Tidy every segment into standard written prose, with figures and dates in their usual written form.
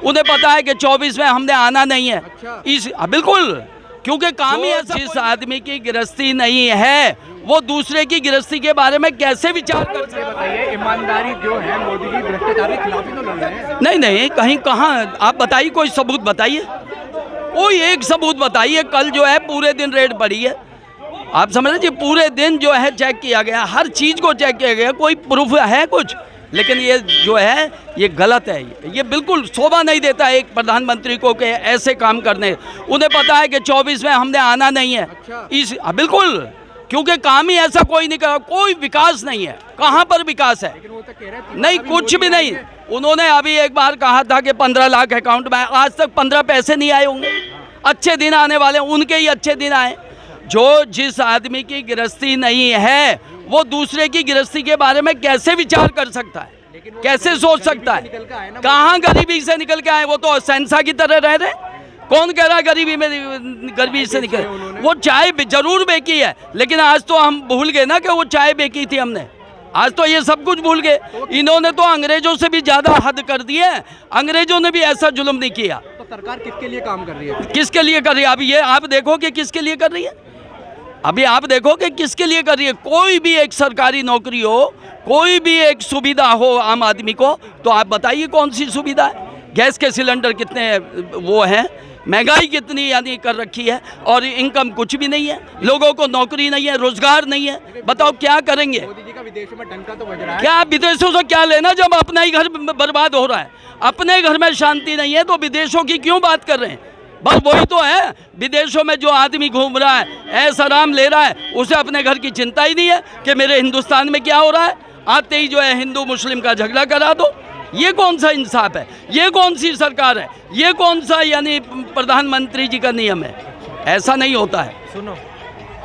उन्हें पता है कि 24 में हमने आना नहीं है। बिल्कुल, क्योंकि काम ही ऐसा। जिस आदमी की गृहस्थी नहीं है वो दूसरे की गृहस्थी के बारे में कैसे विचार कर सकते हैं? बताइए, ईमानदारी जो है मोदी जी भ्रष्टाचार के खिलाफ ही तो लड़ रहे हैं। नहीं, कहीं कहाँ आप बताइए, कोई सबूत बताइए, कोई एक सबूत बताइए। कल जो है पूरे दिन रेड पड़ी है, आप समझ लीजिए, पूरे दिन जो है चेक किया गया, हर चीज़ को चेक किया गया, कोई प्रूफ है कुछ? लेकिन ये जो है ये गलत है, ये बिल्कुल शोभा नहीं देता है एक प्रधानमंत्री को कि ऐसे काम करने। उन्हें पता है कि 24 में हमने आना नहीं है। बिल्कुल, क्योंकि काम ही ऐसा कोई नहीं करा, कोई विकास नहीं है। कहाँ पर विकास है? नहीं, कुछ भी नहीं। उन्होंने अभी एक बार कहा था कि 15 लाख अकाउंट में, आज तक 15 पैसे नहीं आए होंगे। अच्छे दिन आने वाले, उनके ही अच्छे दिन आए। जो जिस आदमी की गृहस्थी नहीं है वो दूसरे की गृहस्थी के बारे में कैसे विचार कर सकता है, कैसे सोच सकता है? कहाँ गरीबी से निकल के आए? वो तो शहंशाह की तरह रह रहे। कौन कह रहा है गरीबी से निकल? वो चाय जरूर बेची है, लेकिन आज तो हम भूल गए ना कि वो चाय बेची थी हमने। आज तो ये सब कुछ भूल गए। इन्होंने तो अंग्रेजों से भी ज्यादा हद कर दी है। अंग्रेजों ने भी ऐसा जुल्म नहीं किया। तो सरकार किसके लिए काम कर रही है? किसके लिए कर रही है? अभी ये आप देखो कि किसके लिए कर रही है। अभी आप देखो कि किसके लिए कर रही है। कोई भी एक सरकारी नौकरी हो, कोई भी एक सुविधा हो आम आदमी को, तो आप बताइए कौन सी सुविधा है? गैस के सिलेंडर कितने वो हैं, महंगाई कितनी यानी कर रखी है, और इनकम कुछ भी नहीं है। लोगों को नौकरी नहीं है, रोजगार नहीं है। बताओ क्या करेंगे? मोदी जी का विदेशों में डंका तो बज रहा है। क्या विदेशों से क्या लेना जब अपना ही घर बर्बाद हो रहा है? अपने घर में शांति नहीं है तो विदेशों की क्यों बात कर रहे हैं? बस वही तो है, विदेशों में जो आदमी घूम रहा है, ऐसा आराम ले रहा है, उसे अपने घर की चिंता ही नहीं है कि मेरे हिंदुस्तान में क्या हो रहा है। आते ही जो है हिंदू मुस्लिम का झगड़ा करा दो। ये कौन सा इंसाफ है? ये कौन सी सरकार है? ये कौन सा यानी प्रधानमंत्री जी का नियम है? ऐसा नहीं होता है। सुनो,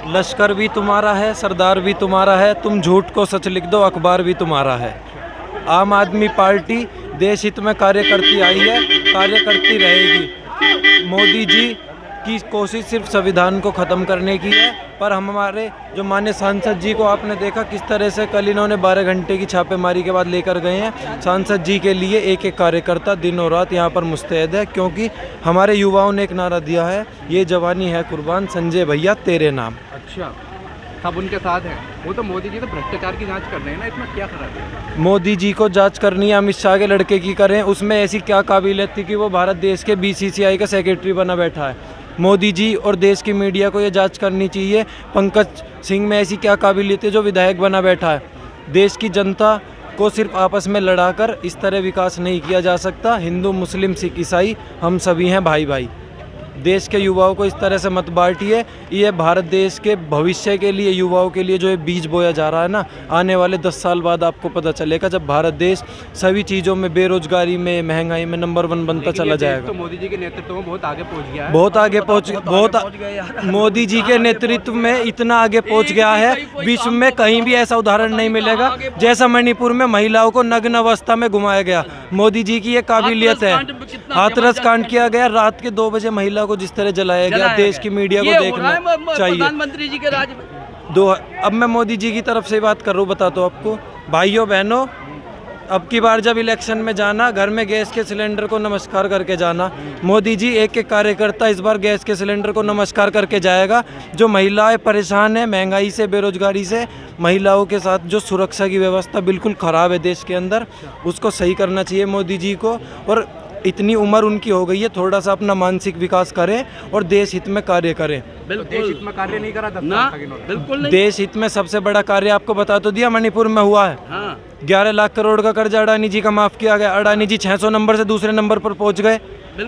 लश्कर भी तुम्हारा है, सरदार भी तुम्हारा है, तुम झूठ को सच लिख दो, अखबार भी तुम्हारा है। आम आदमी पार्टी देश हित में कार्य करती आई है, कार्य करती रहेगी। मोदी जी की कोशिश सिर्फ संविधान को ख़त्म करने की है, पर हमारे जो माननीय सांसद जी को आपने देखा किस तरह से कल इन्होंने 12 घंटे की छापेमारी के बाद लेकर गए हैं। सांसद जी के लिए एक एक कार्यकर्ता दिन और रात यहाँ पर मुस्तैद है, क्योंकि हमारे युवाओं ने एक नारा दिया है, ये जवानी है कुर्बान, संजय भैया तेरे नाम। अच्छा, सब उनके साथ हैं। वो तो मोदी जी तो भ्रष्टाचार की जांच कर रहे हैं ना, इसमें क्या खराबी है? मोदी जी को जांच करनी है, अमित शाह के लड़के की करें। उसमें ऐसी क्या काबिलियत थी कि वो भारत देश के BCCI का सेक्रेटरी बना बैठा है? मोदी जी और देश की मीडिया को ये जांच करनी चाहिए, पंकज सिंह में ऐसी क्या काबिलियत है जो विधायक बना बैठा है? देश की जनता को सिर्फ आपस में लड़ाकर इस तरह विकास नहीं किया जा सकता। हिंदू मुस्लिम सिख ईसाई हम सभी हैं भाई भाई। देश के युवाओं को इस तरह से मत बांटिए। ये भारत देश के भविष्य के लिए, युवाओं के लिए जो ये बीज बोया जा रहा है ना, आने वाले 10 साल बाद आपको पता चलेगा, जब भारत देश सभी चीज़ों में, बेरोजगारी में, महंगाई में नंबर 1 बनता चला जाएगा। तो मोदी जी के नेतृत्व में बहुत आगे पहुंच गया है। बहुत आगे मोदी जी के नेतृत्व में इतना आगे पहुंच गया है, विश्व में कहीं भी ऐसा उदाहरण नहीं मिलेगा जैसा मणिपुर में महिलाओं को नग्न अवस्था में घुमाया गया। मोदी जी की ये काबिलियत है। हाथरस कांड किया गया, रात के 2 बजे महिला को जिस तरह जलाया गया। देश की मीडिया को देखना चाहिए। प्रधानमंत्री जी के राज में अब मैं मोदी जी की तरफ से बात कर रहा हूँ, बताता हूँ आपको। भाइयों बहनों, अब की बार जब इलेक्शन में जाना, घर में गैस के सिलेंडर को नमस्कार करके जाना। मोदी जी एक एक कार्यकर्ता इस बार गैस के सिलेंडर को नमस्कार करके जाएगा। जो महिलाएं परेशान हैं महंगाई से, बेरोजगारी से, महिलाओं के साथ जो सुरक्षा की व्यवस्था बिल्कुल ख़राब है देश के अंदर, उसको सही करना चाहिए मोदी जी को। और इतनी उम्र उनकी हो गई है, थोड़ा सा अपना मानसिक विकास करें और देश हित में कार्य करें। बिल्कुल, देश हित में कार्य नहीं करा ना, बिल्कुल नहीं। देश हित में सबसे बड़ा कार्य आपको बता तो दिया, मणिपुर में हुआ है। हाँ। 11 लाख करोड़ का कर्जा अडानी जी का माफ किया गया। अडानी जी 600 नंबर से दूसरे नंबर पर पहुंच गए।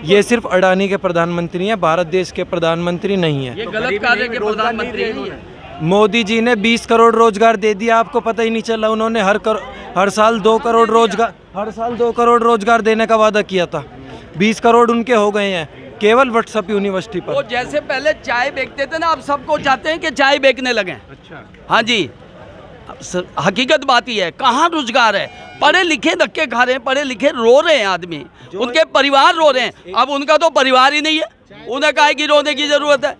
ये सिर्फ अडानी के प्रधानमंत्री हैं, भारत देश के प्रधानमंत्री नहीं है। ये गलत कार्य के प्रधानमंत्री नहीं है। मोदी जी ने 20 करोड़ रोजगार दे दिया, आपको पता ही नहीं चला। उन्होंने हर साल 2 करोड़ रोजगार देने का वादा किया था। 20 करोड़ उनके हो गए हैं केवल व्हाट्सएप यूनिवर्सिटी पर। वो जैसे पहले चाय बेचते थे ना, अब सबको चाहते हैं कि चाय बेचने लगे। अच्छा, हाँ जी, हकीकत बात ही है। कहाँ रोजगार है? पढ़े लिखे धक्के खा रहे हैं, पढ़े लिखे रो रहे हैं आदमी, उनके परिवार रो रहे हैं। अब उनका तो परिवार ही नहीं है, उन्हें काहे की रोने की जरूरत है?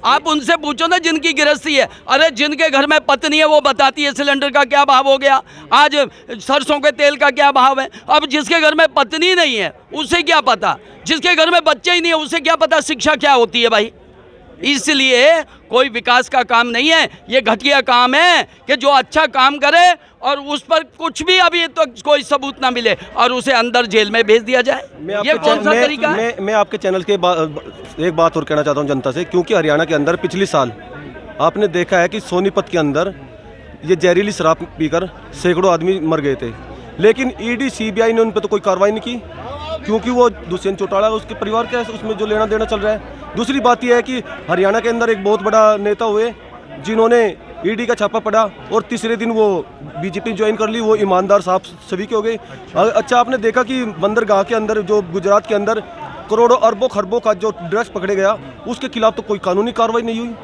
आप उनसे पूछो ना जिनकी गृहस्थी है। अरे जिनके घर में पत्नी है वो बताती है सिलेंडर का क्या भाव हो गया, आज सरसों के तेल का क्या भाव है। अब जिसके घर में पत्नी नहीं है उसे क्या पता, जिसके घर में बच्चे ही नहीं है उसे क्या पता शिक्षा क्या होती है भाई। इसलिए कोई विकास का काम नहीं है, ये घटिया काम है कि जो अच्छा काम करे और उस पर कुछ भी अभी तो कोई सबूत ना मिले और उसे अंदर जेल में भेज दिया जाए। ये कौन सा तरीका है? मैं आपके चैनल के एक बात और कहना चाहता हूं जनता से, क्योंकि हरियाणा के अंदर पिछले साल आपने देखा है कि सोनीपत के अंदर ये जहरीली शराब पीकर सैकड़ों आदमी मर गए थे, लेकिन ईडी सीबीआई ने उन पर तो कोई कार्रवाई नहीं की, क्योंकि वो दुष्यंत चौटाला उसके परिवार के उसमें जो लेना देना चल रहा है। दूसरी बात यह है कि हरियाणा के अंदर एक बहुत बड़ा नेता हुए जिन्होंने ईडी का छापा पड़ा और तीसरे दिन वो बीजेपी ज्वाइन कर ली, वो ईमानदार साहब सभी के हो गए। अच्छा, आपने देखा कि बंदरगाह के अंदर जो गुजरात के अंदर करोड़ों अरबों खरबों का जो ड्रग्स पकड़े गया, उसके खिलाफ तो कोई कानूनी कार्रवाई नहीं हुई।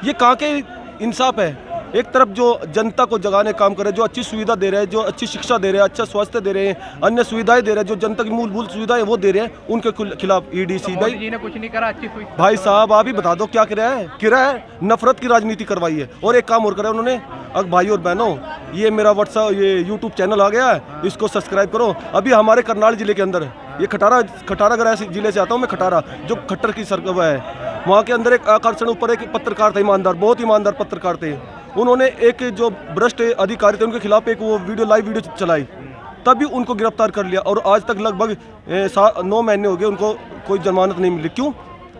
ये कहाँ के इंसाफ है? एक तरफ जो जनता को जगाने काम करे, जो अच्छी सुविधा दे रहे हैं, जो अच्छी शिक्षा दे रहे हैं, अच्छा स्वास्थ्य दे रहे हैं, अन्य सुविधाएं दे रहे हैं, जो जनता की मूलभूत सुविधाएं वो दे रहे हैं, उनके खिलाफ ईडी सीबीआई जी ने कुछ नहीं करा। अच्छी सुविधा भाई साहब आप ही बता दो क्या किया है नफरत की राजनीति करवाई है। और एक काम और करा उन्होंने, अब भाई और बहनों ये मेरा व्हाट्सएप ये यूट्यूब चैनल आ गया है, इसको सब्सक्राइब करो। अभी हमारे करनाल जिले के अंदर ये खटारा जिले से आता हूँ मैं, खटारा जो खट्टर की सरकव है, वहाँ के अंदर एक आकर्षण ऊपर एक पत्रकार था, ईमानदार, बहुत ईमानदार पत्रकार थे। उन्होंने एक जो भ्रष्ट अधिकारी थे उनके खिलाफ एक वो लाइव वीडियो चलाई, तभी उनको गिरफ्तार कर लिया और आज तक लगभग 9 महीने हो गए, उनको कोई जमानत नहीं मिली। क्यों?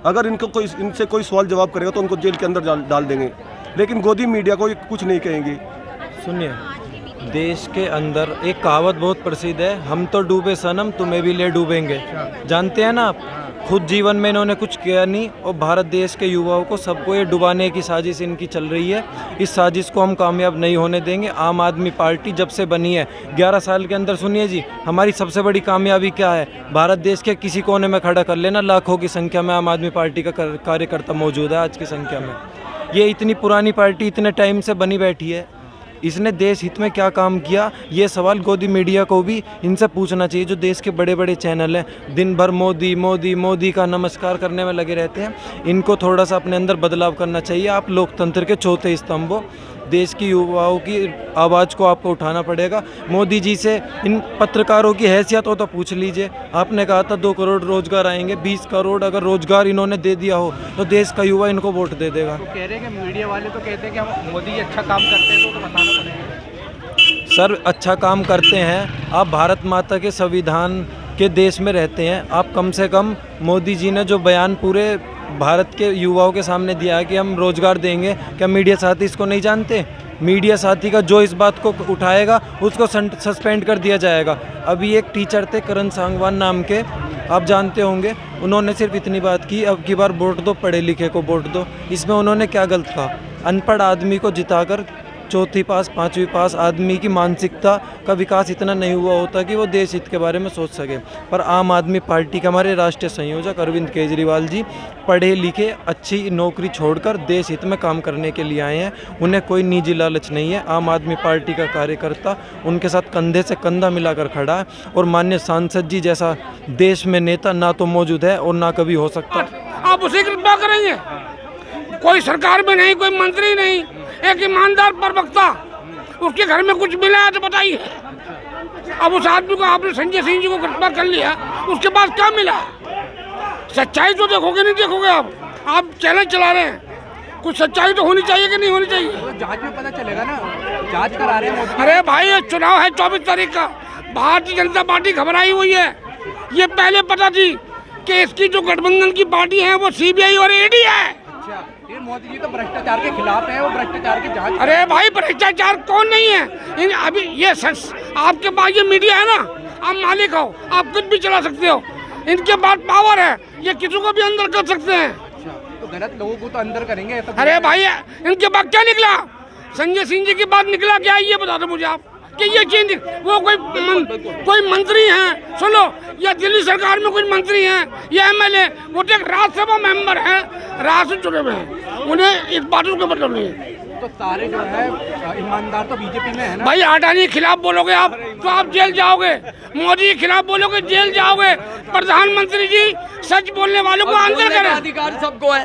अगर इनसे कोई सवाल जवाब करेगा तो उनको जेल के अंदर डाल देंगे, लेकिन गोदी मीडिया को कुछ नहीं कहेंगे। सुनिए, देश के अंदर एक कहावत बहुत प्रसिद्ध है, हम तो डूबे सनम तुम्हें भी ले डूबेंगे। जानते हैं ना आप, खुद जीवन में इन्होंने कुछ किया नहीं और भारत देश के युवाओं को सबको ये डुबाने की साजिश इनकी चल रही है। इस साजिश को हम कामयाब नहीं होने देंगे। आम आदमी पार्टी जब से बनी है 11 साल के अंदर, सुनिए जी, हमारी सबसे बड़ी कामयाबी क्या है? भारत देश के किसी कोने में खड़ा कर लेना, लाखों की संख्या में आम आदमी पार्टी का कार्यकर्ता मौजूद है आज की संख्या में। ये इतनी पुरानी पार्टी इतने टाइम से बनी बैठी है, इसने देश हित में क्या काम किया, ये सवाल गोदी मीडिया को भी इनसे पूछना चाहिए। जो देश के बड़े बड़े चैनल हैं दिन भर मोदी मोदी मोदी का नमस्कार करने में लगे रहते हैं, इनको थोड़ा सा अपने अंदर बदलाव करना चाहिए। आप लोकतंत्र के चौथे स्तंभ हो, देश की युवाओं की आवाज़ को आपको उठाना पड़ेगा। मोदी जी से इन पत्रकारों की हैसियत हो तो पूछ लीजिए। आपने कहा था 2 करोड़ रोजगार आएंगे, 20 करोड़ अगर रोजगार इन्होंने दे दिया हो तो देश का युवा इनको वोट दे देगा। तो कह रहे हैं कि मीडिया वाले तो कहते हैं कि हम मोदी अच्छा काम करते हैं तो बताना पड़ेगा। सर, अच्छा काम करते हैं, आप भारत माता के संविधान के देश में रहते हैं। आप कम से कम मोदी जी ने जो बयान पूरे भारत के युवाओं के सामने दिया है कि हम रोजगार देंगे, क्या मीडिया साथी इसको नहीं जानते? मीडिया साथी का जो इस बात को उठाएगा उसको सस्पेंड कर दिया जाएगा। अभी एक टीचर थे करण सांगवान नाम के, आप जानते होंगे, उन्होंने सिर्फ इतनी बात की, अब की बार वोट दो, पढ़े लिखे को वोट दो। इसमें उन्होंने क्या गलत कहा? अनपढ़ आदमी को जिताकर 4वीं पास 5वीं पास आदमी की मानसिकता का विकास इतना नहीं हुआ होता कि वो देश हित के बारे में सोच सके। पर आम आदमी पार्टी के हमारे राष्ट्रीय संयोजक अरविंद केजरीवाल जी पढ़े लिखे अच्छी नौकरी छोड़कर देश हित में काम करने के लिए आए हैं। उन्हें कोई निजी लालच नहीं है। आम आदमी पार्टी का कार्यकर्ता उनके साथ कंधे से कंधा मिलाकर खड़ा है और माननीय सांसद जी जैसा देश में नेता ना तो मौजूद है और ना कभी हो सकता। आप उसे कृपा करेंगे? कोई सरकार में नहीं, कोई मंत्री नहीं, एक ईमानदार प्रवक्ता, उसके घर में कुछ मिला है तो बताइए। अब उस आदमी को आपने संजय सिंह जी को गिरफ्तार कर लिया, उसके बाद क्या मिला? सच्चाई तो देखोगे नहीं देखोगे आप चैनल चला रहे हैं, कुछ सच्चाई तो होनी चाहिए कि नहीं होनी चाहिए? तो जांच में पता चलेगा ना, जांच करा रहे हैं। अरे भाई ये चुनाव है 24 तारीख का, भारतीय जनता पार्टी घबराई हुई है। ये पहले पता थी कि इसकी जो गठबंधन की पार्टी है वो सीबीआई और ईडी है। ये मोदी जी तो भ्रष्टाचार के खिलाफ है, वो भ्रष्टाचार की जांच। अरे भाई भ्रष्टाचार कौन नहीं है? अभी ये आपके पास ये मीडिया है ना, आप मालिक हो, आप कुछ भी चला सकते हो। इनके पास पावर है, ये किसी को भी अंदर कर सकते हैं। तो गलत लोगों को तो अंदर करेंगे ऐसा? अरे भाई इनके बाद क्या निकला? संजय सिंह जी की बात निकला क्या, ये बता दो मुझे आप कि ये चीज वो कोई मंत्री हैं, सुनो, या दिल्ली सरकार में कुछ मंत्री हैं, ये एमएलए, वो तो एक राज्यसभा मेंबर हैं, राज्य चुने हुए हैं, उन्हें इस बात का मतलब नहीं है। तो सारे जो है ईमानदार तो बीजेपी में है ना भाई। अडानी के खिलाफ बोलोगे आप तो आप जेल जाओगे, मोदी के खिलाफ बोलोगे जेल जाओगे। प्रधानमंत्री जी सच बोलने वालों को अंदर करें। अधिकार सबको है।